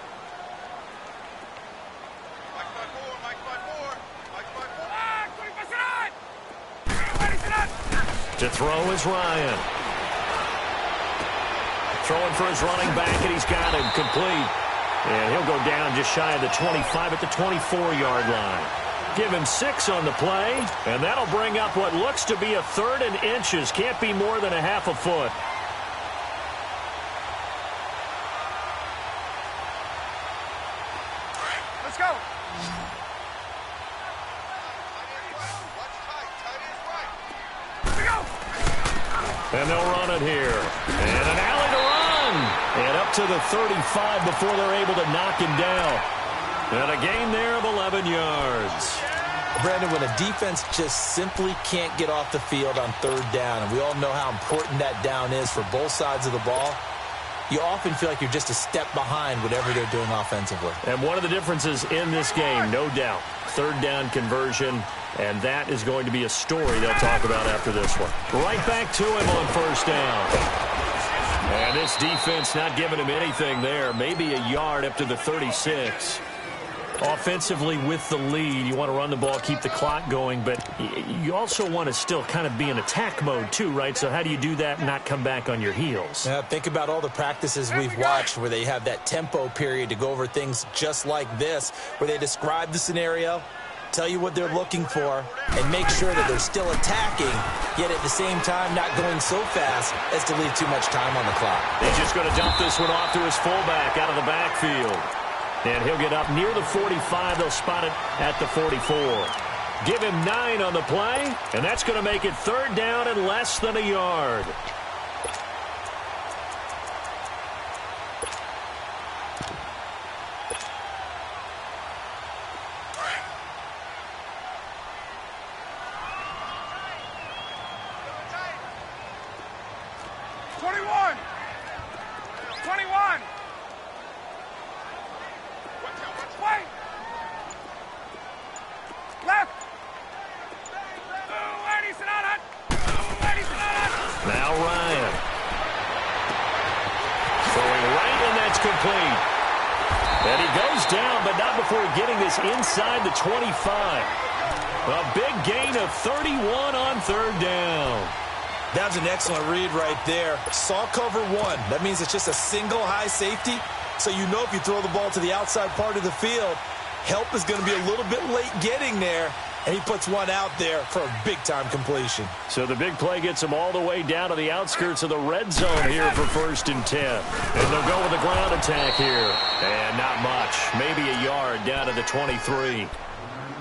Speaker 1: To throw is Ryan. Throwing for his running back, and he's got him complete. And he'll go down just shy of the 25 at the 24-yard line. Give him 6 on the play, and that'll bring up what looks to be a 3rd and inches. Can't be more than a half a foot.
Speaker 3: Let's go.
Speaker 1: And they'll run it here. And an alley to run. And up to the 35 before they're able to knock him down. And a gain there of 11 yards.
Speaker 2: Brandon, when a defense just simply can't get off the field on 3rd down, and we all know how important that down is for both sides of the ball, you often feel like you're just a step behind whatever they're doing offensively.
Speaker 1: And one of the differences in this game, no doubt, 3rd down conversion, and that is going to be a story they'll talk about after this one. Right back to him on 1st down. And this defense not giving him anything there, maybe a yard up to the 36. Offensively with the lead, you want to run the ball, keep the clock going, but you also want to still kind of be in attack mode too, right? So how do you do that and not come back on your heels?
Speaker 2: Think about all the practices we've watched where they have that tempo period to go over things just like this, where they describe the scenario, tell you what they're looking for, and make sure that they're still attacking, yet at the same time not going so fast as to leave too much time on the clock.
Speaker 1: They're just going to dump this one off to his fullback out of the backfield. And he'll get up near the 45. They'll spot it at the 44. Give him 9 on the play, and that's going to make it 3rd down and less than a yard. Now Ryan. Throwing right, and that's complete. And he goes down, but not before getting this inside the 25. A big gain of 31 on 3rd down.
Speaker 2: That's an excellent read right there. Saw cover 1. That means it's just a single high safety. So you know if you throw the ball to the outside part of the field, help is going to be a little bit late getting there. And he puts one out there for a big-time completion.
Speaker 1: So the big play gets him all the way down to the outskirts of the red zone here for 1st and 10. And they'll go with a ground attack here. And not much. Maybe a yard down to the 23.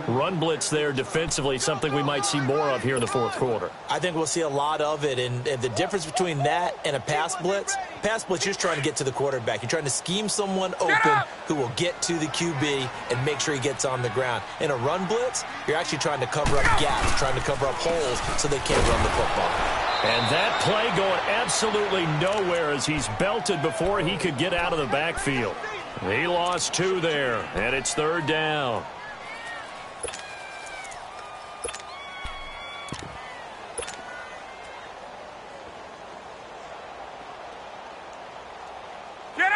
Speaker 1: Run blitz there defensively, something we might see more of here in the 4th quarter.
Speaker 2: I think we'll see a lot of it, and the difference between that and a pass blitz, you're just trying to get to the quarterback. You're trying to scheme someone open who will get to the QB and make sure he gets on the ground. In a run blitz, you're actually trying to cover up gaps, trying to cover up holes so they can't run the football.
Speaker 1: And that play going absolutely nowhere as he's belted before he could get out of the backfield. He lost 2 there, and it's 3rd down.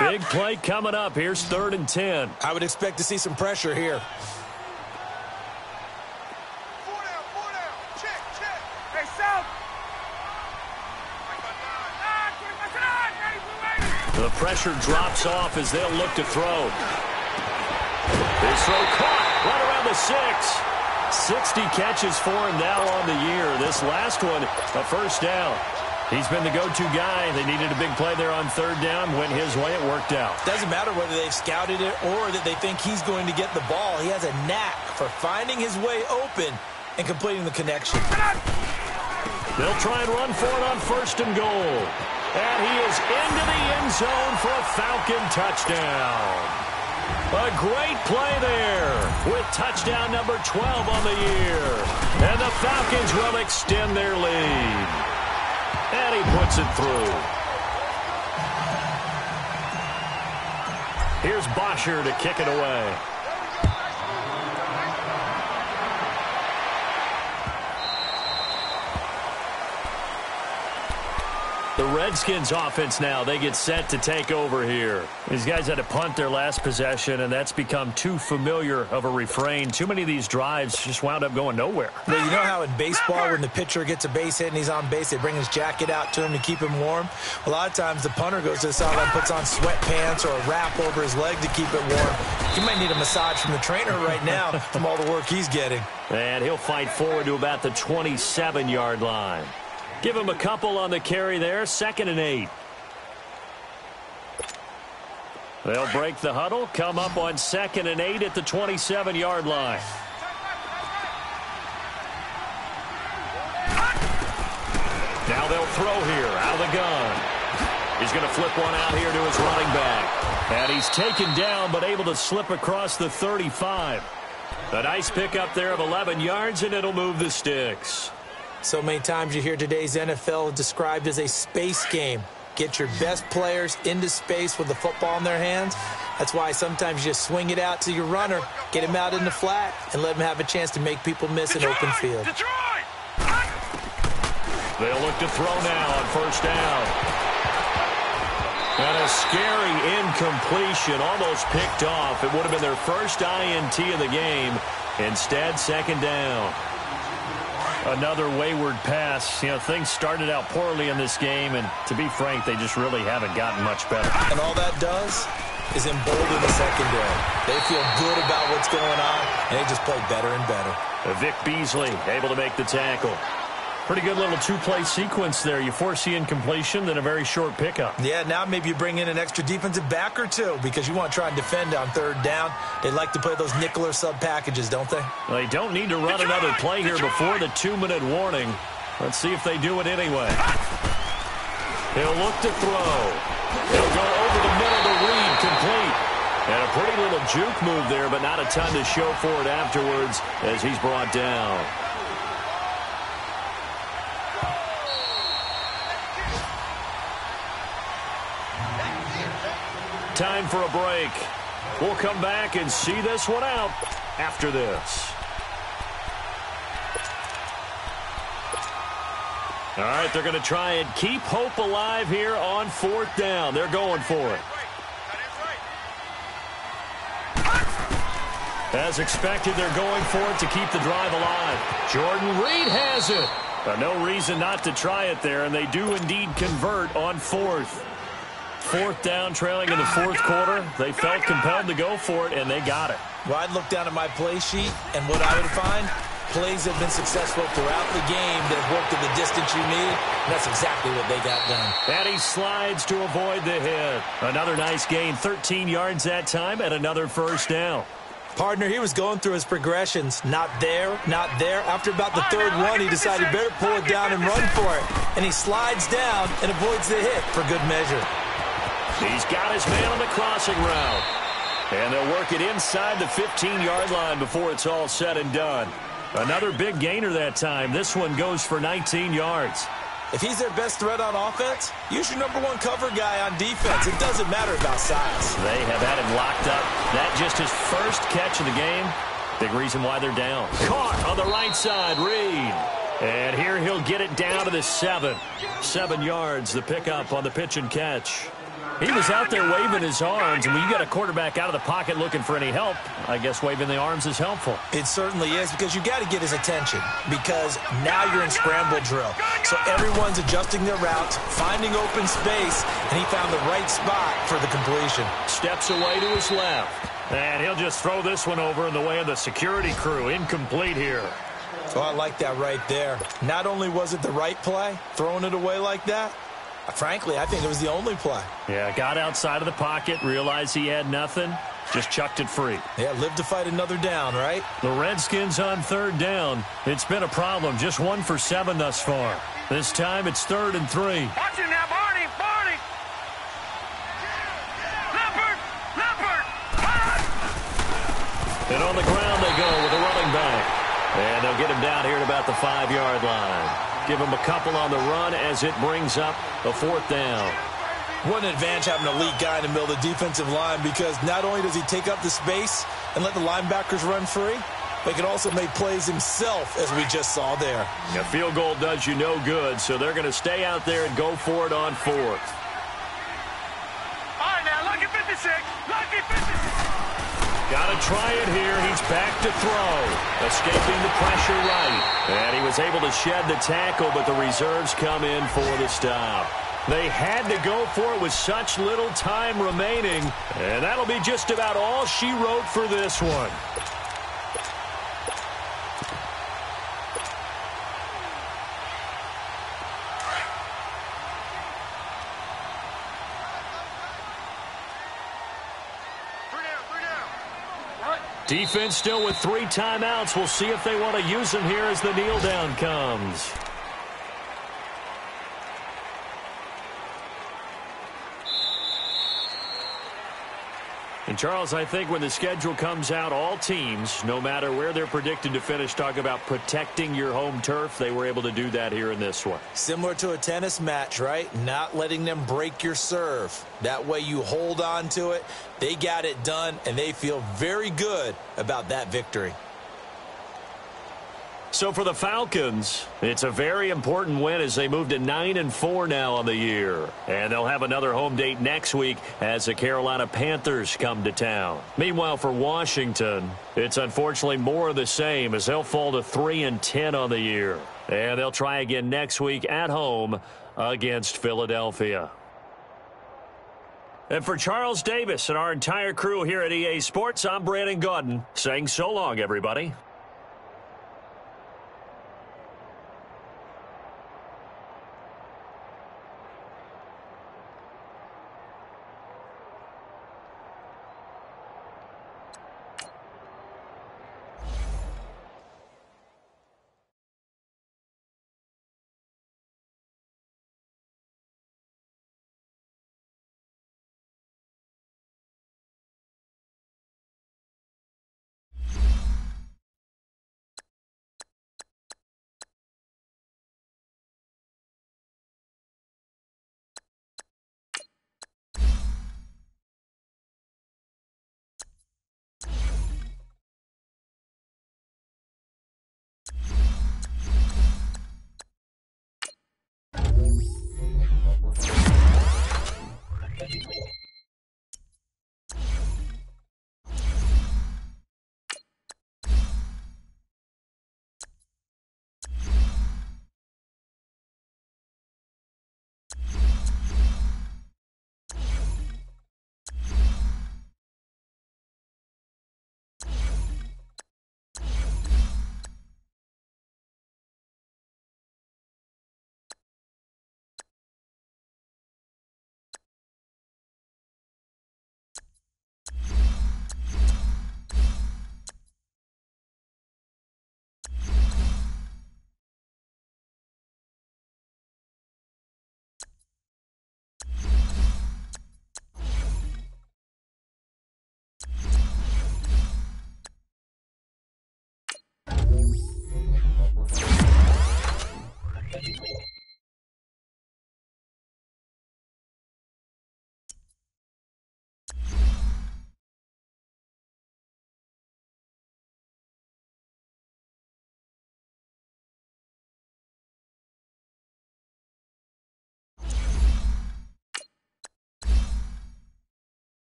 Speaker 1: Big play coming up. Here's 3rd and 10.
Speaker 2: I would expect to see some pressure here.
Speaker 3: 4 down. Check. Hey, South.
Speaker 1: The pressure drops off as they'll look to throw. His throw caught right around the 6. 60 catches for him now on the year. This last one, a 1st down. He's been the go-to guy. They needed a big play there on 3rd down. Went his way. It worked out.
Speaker 2: Doesn't matter whether they've scouted it or that they think he's going to get the ball. He has a knack for finding his way open and completing the connection.
Speaker 1: They'll try and run for it on 1st and goal. And he is into the end zone for a Falcon touchdown. A great play there with touchdown number 12 on the year. And the Falcons will extend their lead. And he puts it through. Here's Bosher to kick it away. The Redskins offense now, they get set to take over here. These guys had to punt their last possession, and that's become too familiar of a refrain. Too many of these drives just wound up going nowhere.
Speaker 2: Well, you know how in baseball when the pitcher gets a base hit and he's on base, they bring his jacket out to him to keep him warm? A lot of times the punter goes to the sideline, puts on sweatpants or a wrap over his leg to keep it warm. He might need a massage from the trainer right now from all the work he's getting.
Speaker 1: And he'll fight forward to about the 27-yard line. Give him a couple on the carry there, 2nd and 8. They'll break the huddle, come up on 2nd and 8 at the 27-yard line. Now they'll throw here out of the gun. He's going to flip one out here to his running back. And he's taken down but able to slip across the 35. A nice pickup there of 11 yards, and it'll move the sticks.
Speaker 2: So many times you hear today's NFL described as a space game. Get your best players into space with the football in their hands. That's why sometimes you just swing it out to your runner, get him out in the flat, and let him have a chance to make people miss an open field.
Speaker 1: They'll look to throw now on 1st down. And a scary incompletion, almost picked off. It would have been their first INT of the game. Instead, 2nd down. Another wayward pass. You know, things started out poorly in this game, and to be frank, they just really haven't gotten much better.
Speaker 2: And all that does is embolden the secondary. They feel good about what's going on, and they just play better and better.
Speaker 1: Vic Beasley able to make the tackle. Pretty good little two-play sequence there. You force the incompletion, then a very short pickup.
Speaker 2: Yeah, now maybe you bring in an extra defensive back or two because you want to try and defend on 3rd down. They like to play those nickel or sub packages, don't they?
Speaker 1: Well, they don't need to run another play here before the 2-minute warning. Let's see if they do it anyway. He'll look to throw. He'll go over the middle to Reed, complete. And a pretty little juke move there, but not a ton to show for it afterwards as he's brought down. Time for a break. We'll come back and see this one out after this. All right, they're going to try and keep hope alive here on 4th down. They're going for it. As expected, they're going for it to keep the drive alive. Jordan Reed has it. No reason not to try it there, and they do indeed convert on 4th. 4th down, trailing in the 4th quarter. They felt compelled to go for it, and they got it.
Speaker 2: Well, I'd look down at my play sheet, and what I would find, plays have been successful throughout the game that have worked at the distance you need, and that's exactly what they got done.
Speaker 1: And he slides to avoid the hit. Another nice gain, 13 yards that time, and another 1st down.
Speaker 2: Partner, he was going through his progressions. Not there, not there. After about the 3rd one, he decided better pull it down and run for it. And he slides down and avoids the hit for good measure.
Speaker 1: He's got his man on the crossing route. And they'll work it inside the 15-yard line before it's all said and done. Another big gainer that time. This one goes for 19 yards.
Speaker 2: If he's their best threat on offense, use your #1 cover guy on defense. It doesn't matter about size.
Speaker 1: They have had him locked up. That just his first catch of the game. Big reason why they're down. Caught on the right side, Reed. And here he'll get it down to the 7. 7 yards, the pickup on the pitch and catch. He was out there waving his arms, and when you got a quarterback out of the pocket looking for any help, I guess waving the arms is helpful.
Speaker 2: It certainly is, because you got to get his attention, because now you're in scramble drill. So everyone's adjusting their routes, finding open space, and he found the right spot for the completion.
Speaker 1: Steps away to his left, and he'll just throw this one over in the way of the security crew. Incomplete here.
Speaker 2: Oh, I like that right there. Not only was it the right play, throwing it away like that, frankly, I think it was the only play.
Speaker 1: Yeah, got outside of the pocket, realized he had nothing, just chucked it free.
Speaker 2: Yeah, live to fight another down, right?
Speaker 1: The Redskins on 3rd down. It's been a problem, just 1 for 7 thus far. This time it's 3rd and 3.
Speaker 3: Watch it now, Barney.
Speaker 1: And on the ground they go with a running back. And they'll get him down here at about the 5-yard line. Give him a couple on the run as it brings up a 4th down.
Speaker 2: What an advantage having an elite guy in the middle of the defensive line, because not only does he take up the space and let the linebackers run free, but he can also make plays himself, as we just saw there.
Speaker 1: A field goal does you no good, so they're going to stay out there and go for it on 4th.
Speaker 3: All right, now, lucky 56. Lucky 56.
Speaker 1: Got to try it here. He's back to throw. Escaping the pressure right. And he was able to shed the tackle, but the reserves come in for the stop. They had to go for it with such little time remaining. And that'll be just about all she wrote for this one. Defense still with 3 timeouts. We'll see if they want to use them here as the kneel down comes. And, Charles, I think when the schedule comes out, all teams, no matter where they're predicted to finish, talk about protecting your home turf. They were able to do that here in this one.
Speaker 2: Similar to a tennis match, right? Not letting them break your serve. That way you hold on to it. They got it done, and they feel very good about that victory.
Speaker 1: So for the Falcons, it's a very important win as they move to 9-4 now on the year. And they'll have another home date next week as the Carolina Panthers come to town. Meanwhile, for Washington, it's unfortunately more of the same as they'll fall to 3-10 on the year. And they'll try again next week at home against Philadelphia. And for Charles Davis and our entire crew here at EA Sports, I'm Brandon Gaudin saying so long, everybody.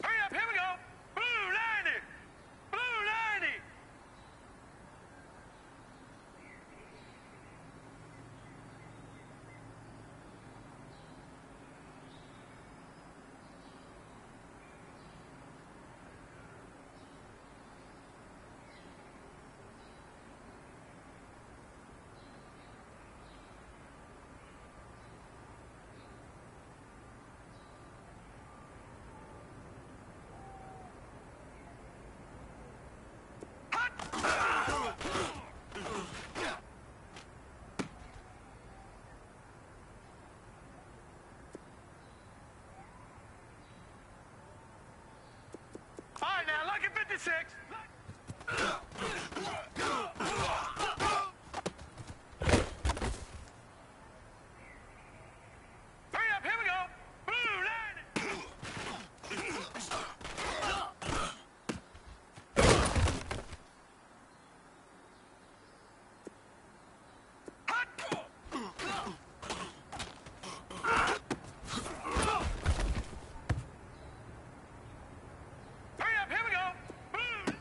Speaker 3: Hurry up, here we go. Blue 90. Blue 90. All right, now, lucky 56. Hurry up, here we go. Blue 90. Hurry up, here we go. Blue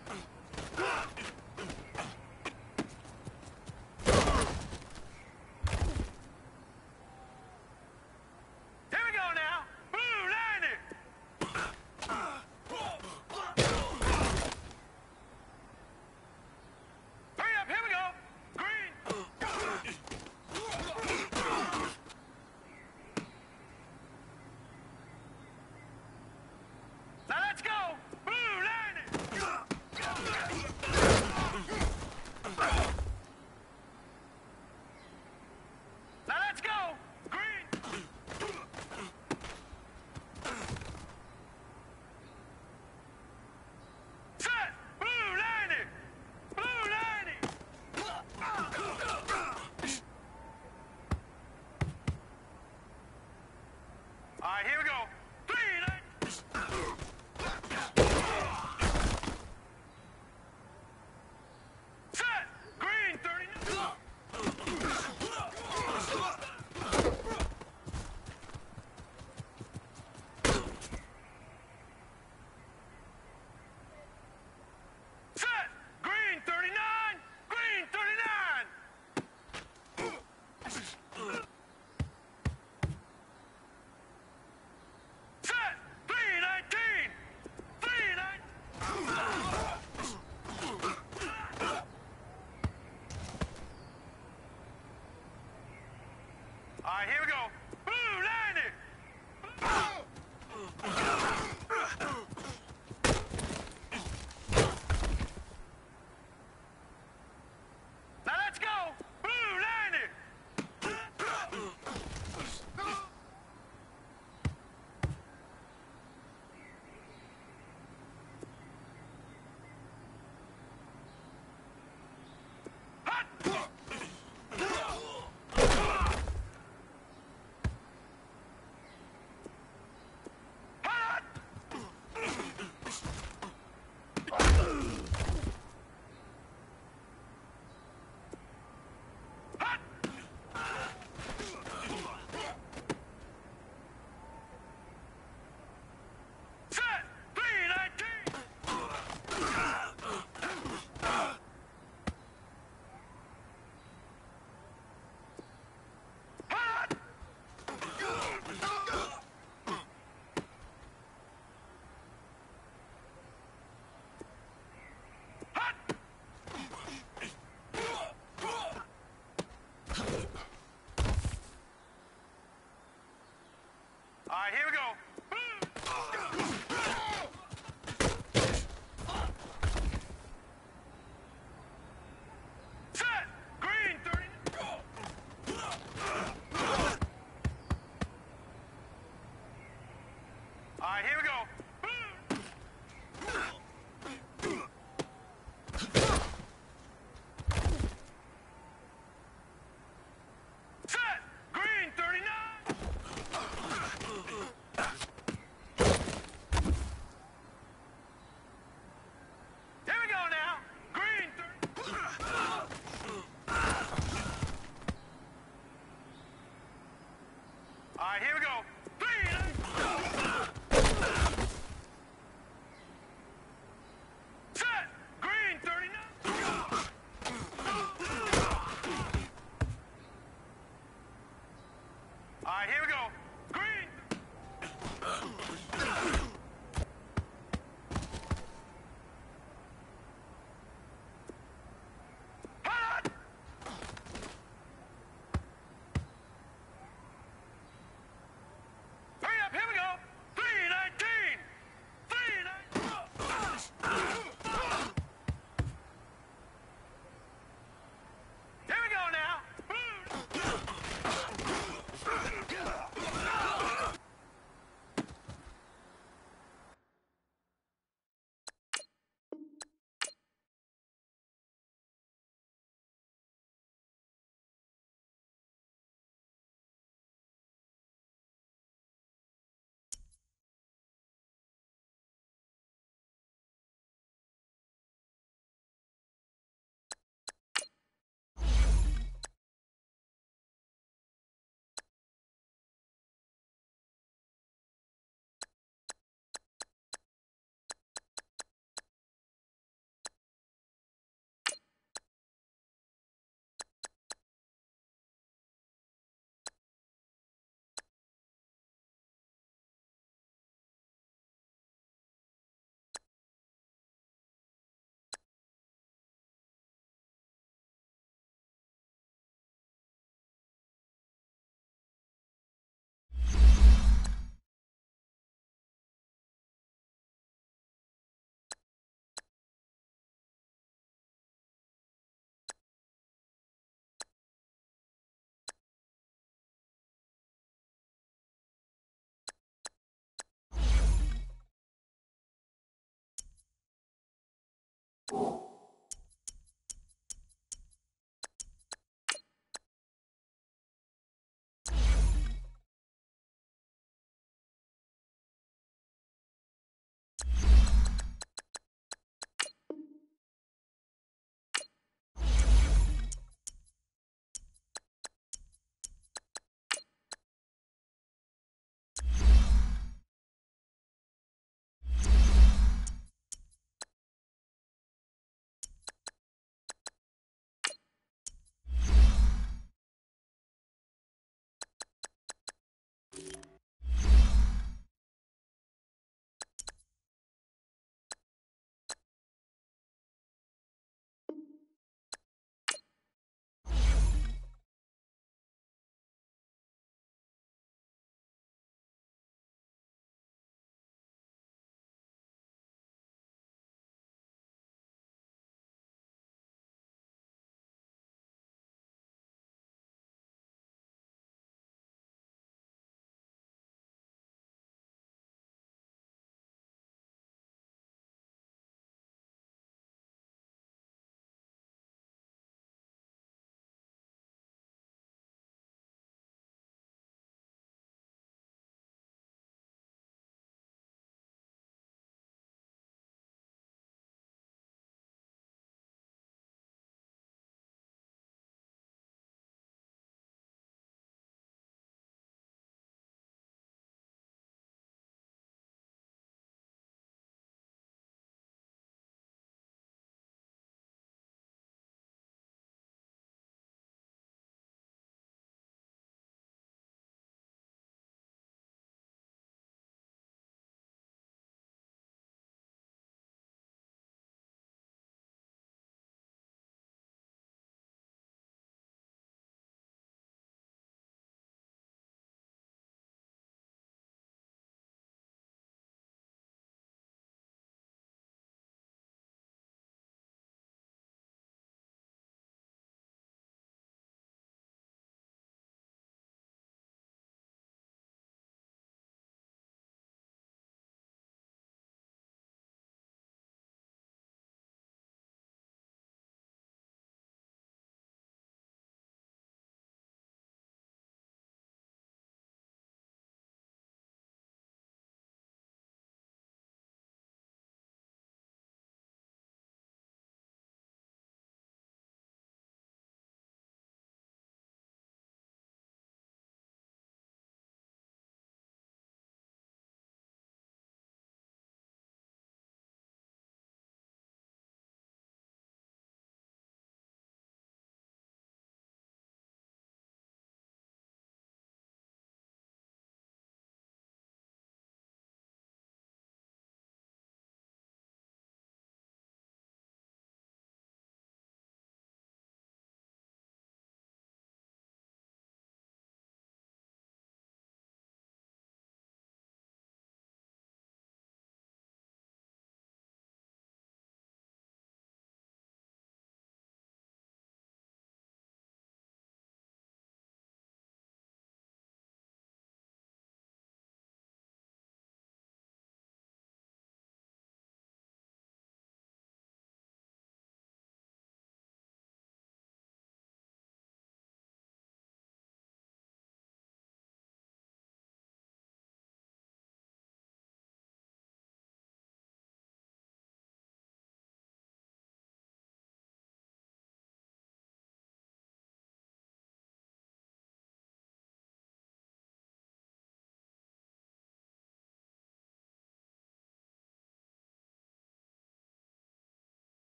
Speaker 3: right, here we go.